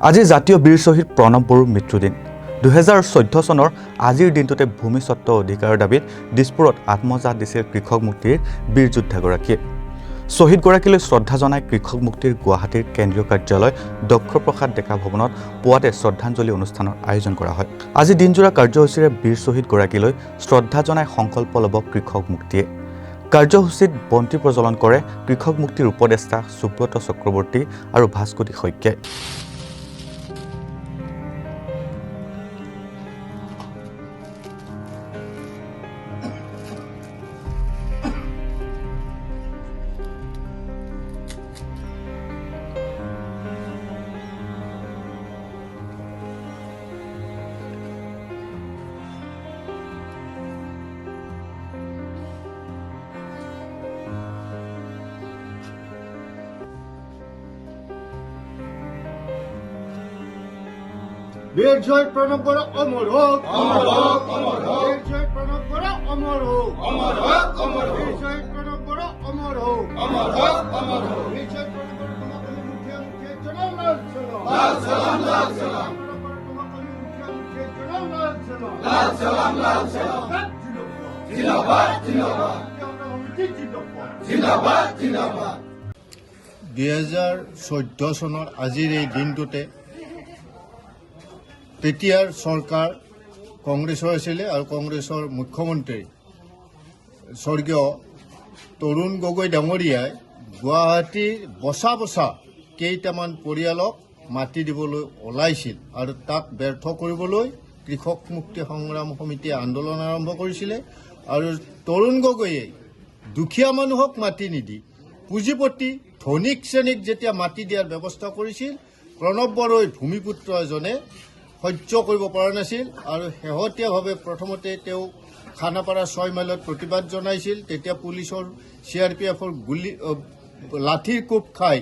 আজি জাতীয় বীৰ শ্বহীদ প্ৰণৱ বড়োৰ মৃত্যুদিন। 2014 চনৰ আজিৰ দিনটোতে ভূমি স্বত্ব অধিকাৰৰ দাবীত দিছপুৰত আত্মজাত দিছিল কৃষক মুক্তিৰ বীৰ যোদ্ধাগৰাকীয়ে। শ্বহীদগৰাকীলৈ শ্ৰদ্ধা জনাই কৃষক মুক্তিৰ গুৱাহাটীৰ কেন্দ্ৰীয় কাৰ্যালয় দক্ষ প্ৰসাদ ডেকা ভৱনত পুৱাতে শ্ৰদ্ধাঞ্জলি অনুষ্ঠানৰ আয়োজন কৰা হয়। আজি দিনজোৰা কাৰ্যসূচীৰে বীৰ শ্বহীদগৰাকীলৈ শ্ৰদ্ধা জনাই সংকল্প ল'ব কৃষক মুক্তিয়ে। কাৰ্যসূচীত বন্তি প্ৰজ্বলন কৰে কৃষক মুক্তিৰ উপদেষ্টা সুব্ৰত চক্ৰৱৰ্তী আৰু ভাস্কতি শইকীয়াই। বীর শহীদ প্রণব বড়ো অমর হোক, অমর হোক, অমর হোক। বীর শহীদ প্রণব বড়ো অমর হোক, অমর হোক, অমর হোক। বীর শহীদ প্রণব বড়ো অমর হোক, অমর হোক, অমর হোক। বীর শহীদ প্রণব বড়ো তোমাকে মুখে মুখে চলো লাল চলো, লাল সালাম, লাল সালাম। তোমাকে মুখে মুখে চলো লাল চলো, লাল সালাম, লাল সালাম। জিন্দাবাদ, জিন্দাবাদ, জিন্দাবাদ, জিন্দাবাদ। 2014 চনৰ আজিৰ এই দিনটোতে তেতিয়াৰ চৰকাৰ কংগ্ৰেছৰ আছিলে আৰু কংগ্ৰেছৰ মুখ্যমন্ত্ৰী স্বৰ্গীয় তৰুণ গগৈ ডাঙৰীয়াই গুৱাহাটীৰ বচা বচা কেইটামান পৰিয়ালক মাটি দিবলৈ ওলাইছিল আৰু তাক ব্যৰ্থ কৰিবলৈ কৃষক মুক্তি সংগ্ৰাম সমিতিয়ে আন্দোলন আৰম্ভ কৰিছিলে। আৰু তৰুণ গগৈয়ে দুখীয়া মানুহক মাটি নিদি পুঁজিপতি ধনিক শ্ৰেণীক যেতিয়া মাটি দিয়াৰ ব্যৱস্থা কৰিছিল, প্ৰণৱ বড়োৰ ভূমিপুত্ৰ এজনে সহ্য কৰিব পৰা নাছিল আৰু শেহতীয়াভাৱে প্ৰথমতে তেওঁ খানাপাৰা 6 মাইলত প্ৰতিবাদ জনাইছিল। তেতিয়া পুলিচৰ CRPFৰ গুলী লাঠিৰ কোব খাই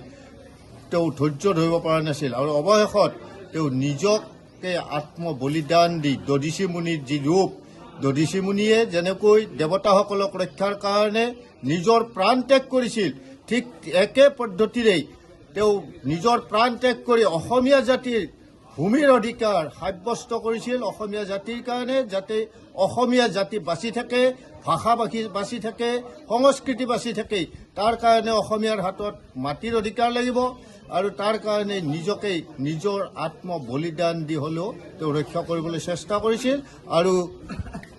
তেওঁ ধৈৰ্য ধৰিব পৰা নাছিল আৰু অৱশেষত তেওঁ নিজকে আত্মবলিদান দি দধিচি মুনিৰ যি ৰূপ, দধিচি মুনিয়ে যেনেকৈ দেৱতাসকলক ৰক্ষাৰ কাৰণে নিজৰ প্ৰাণ ত্যাগ কৰিছিল, ঠিক একে পদ্ধতিৰেই তেওঁ নিজৰ প্ৰাণ ত্যাগ কৰি অসমীয়া জাতিৰ ভূমিৰ অধিকাৰ সাব্যস্ত কৰিছিল। অসমীয়া জাতিৰ কাৰণে, যাতে অসমীয়া জাতি বাচি থাকে, ভাষা বাচি থাকে, সংস্কৃতি বাচি থাকে, তাৰ কাৰণে অসমীয়াৰ হাতত মাটিৰ অধিকাৰ লাগিব আৰু তাৰ কাৰণে নিজকে নিজৰ আত্মবলিদান দি হ'লেও তেওঁ ৰক্ষা কৰিবলৈ চেষ্টা কৰিছিল আৰু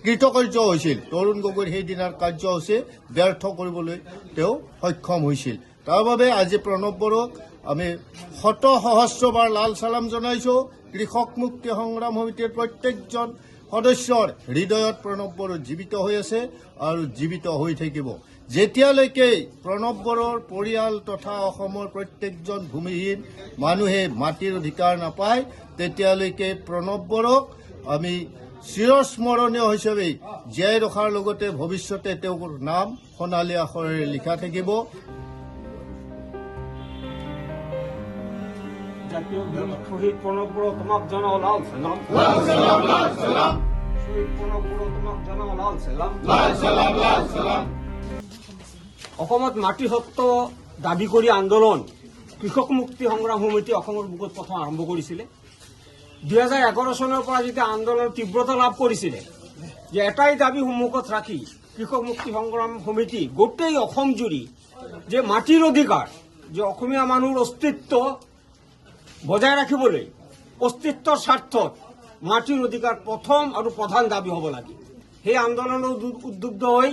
কৃতকাৰ্য হৈছিল। তৰুণ গগৈৰ সেইদিনাৰ কাৰ্যসূচী ব্যৰ্থ কৰিবলৈ তেওঁ সক্ষম হৈছিল। তাৰ বাবে আজি প্ৰণৱ বড়োক আমি শত সহস্ৰবাৰ লাল চালাম জনাইছোঁ। কৃষক মুক্তি সংগ্ৰাম সমিতিৰ প্ৰত্যেকজন সদস্যৰ হৃদয়ত প্ৰণৱ বড়ো জীৱিত হৈ আছে আৰু জীৱিত হৈ থাকিব। যেতিয়ালৈকে প্ৰণৱ বড়োৰ পৰিয়াল তথা অসমৰ প্ৰত্যেকজন ভূমিহীন মানুহে মাটিৰ অধিকাৰ নাপায়, তেতিয়ালৈকে প্ৰণৱ বড়োক আমি চিৰস্মৰণীয় হিচাপে জীয়াই ৰখাৰ লগতে ভৱিষ্যতে তেওঁৰ নাম সোণালী আখৰেৰে লিখা থাকিব। জাতীয় শহীদ প্ৰণৱ বড়ো তোমাক জনাও লাল সালাম, লাল সালাম, লাল সালাম। শহীদ প্ৰণৱ বড়ো তোমাক জনাও লাল সালাম, লাল সালাম, লাল সালাম। অসমত মাটি সত্ব দাবী কৰি আন্দোলন কৃষক মুক্তি সংগ্ৰাম সমিতি অসমৰ বুকুত প্ৰথম আৰম্ভ কৰিছিলে। 2011 চনৰ পৰা যেতিয়া আন্দোলন তীব্ৰতা লাভ কৰিছিলে, যে এটাই দাবী সন্মুখত ৰাখি কৃষক মুক্তি সংগ্ৰাম সমিতি গোটেই অসম জুৰি যে মাটিৰ অধিকাৰ, যে অসমীয়া মানুহৰ অস্তিত্ব বজাই ৰাখিবলৈ অস্তিত্বৰ স্বাৰ্থত মাটিৰ অধিকাৰ প্ৰথম আৰু প্ৰধান দাবী হ'ব লাগে। সেই আন্দোলনৰ উদ্বুদ্ধ হৈ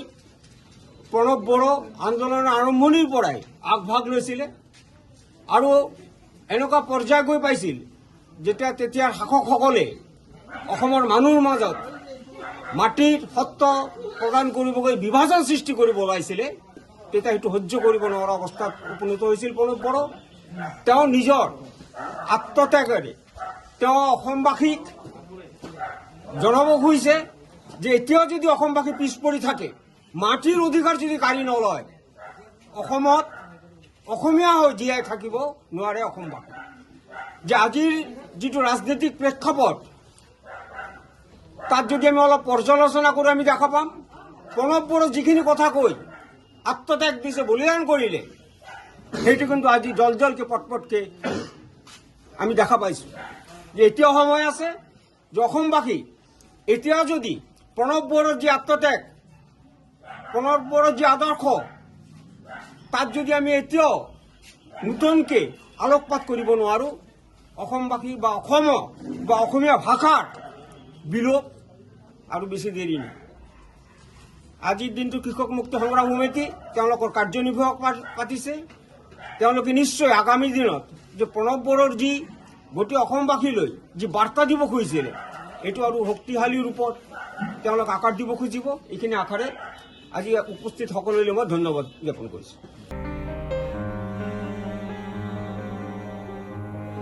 প্ৰণৱ বড়ো আন্দোলনৰ আৰম্ভণিৰ পৰাই আগভাগ লৈছিলে আৰু এনেকুৱা পৰ্যায় গৈ পাইছিল যেতিয়া তেতিয়াৰ শাসকসকলে অসমৰ মানুহৰ মাজত মাটিৰ সত্ব প্ৰদান কৰিবগৈ বিভাজন সৃষ্টি কৰিব ওলাইছিলে, তেতিয়া সেইটো সহ্য কৰিব নোৱাৰা অৱস্থাত উপনীত হৈছিল প্ৰণৱ বড়ো। তেওঁ নিজৰ আত্মত্যাগেৰে তেওঁ অসমবাসীক জনাব খুজিছে যে এতিয়াও যদি অসমবাসী পিছ পৰি থাকে, মাটিৰ অধিকাৰ যদি কাঢ়ি নলয়, অসমত অসমীয়া হৈ জীয়াই থাকিব নোৱাৰে অসমবাসী। যে আজিৰ যিটো ৰাজনৈতিক প্ৰেক্ষাপট, তাত যদি আমি অলপ পৰ্যালোচনা কৰি আমি দেখা পাম প্ৰণৱ বড়ো যিখিনি কথা কৈ আত্মত্যাগ দিছে, বলিদান কৰিলে, সেইটো কিন্তু আজি জলজলকে পটপটকে আমি দেখা পাইছোঁ যে এতিয়াও সময় আছে যে অসমবাসী এতিয়া যদি প্ৰণৱ বড়োৰ যি আত্মত্যাগ, প্ৰণৱ বড়োৰ যি আদৰ্শ, তাত যদি আমি এতিয়াও নতুনকৈ আলোকপাত কৰিব নোৱাৰোঁ, অসমবাসী বা অসমক বা অসমীয়া ভাষাৰ বিলোপ আৰু বেছি দেৰি নাই। আজিৰ দিনটো কৃষক মুক্তি সংগ্ৰাম সমিতি তেওঁলোকৰ কাৰ্যনিৰ্বাহক পাতিছে। তেওঁলোকে নিশ্চয় আগামী দিনত যে প্ৰণৱ বড়োৰ যি গোটেই অসমবাসীলৈ যি বাৰ্তা দিব খুজিছিলে, এইটো আৰু শক্তিশালী ৰূপত তেওঁলোক আকাৰ দিব খুজিব। এইখিনি আশাৰে আজি উপস্থিত সকলোলৈ মই ধন্যবাদ জ্ঞাপন কৰিছোঁ।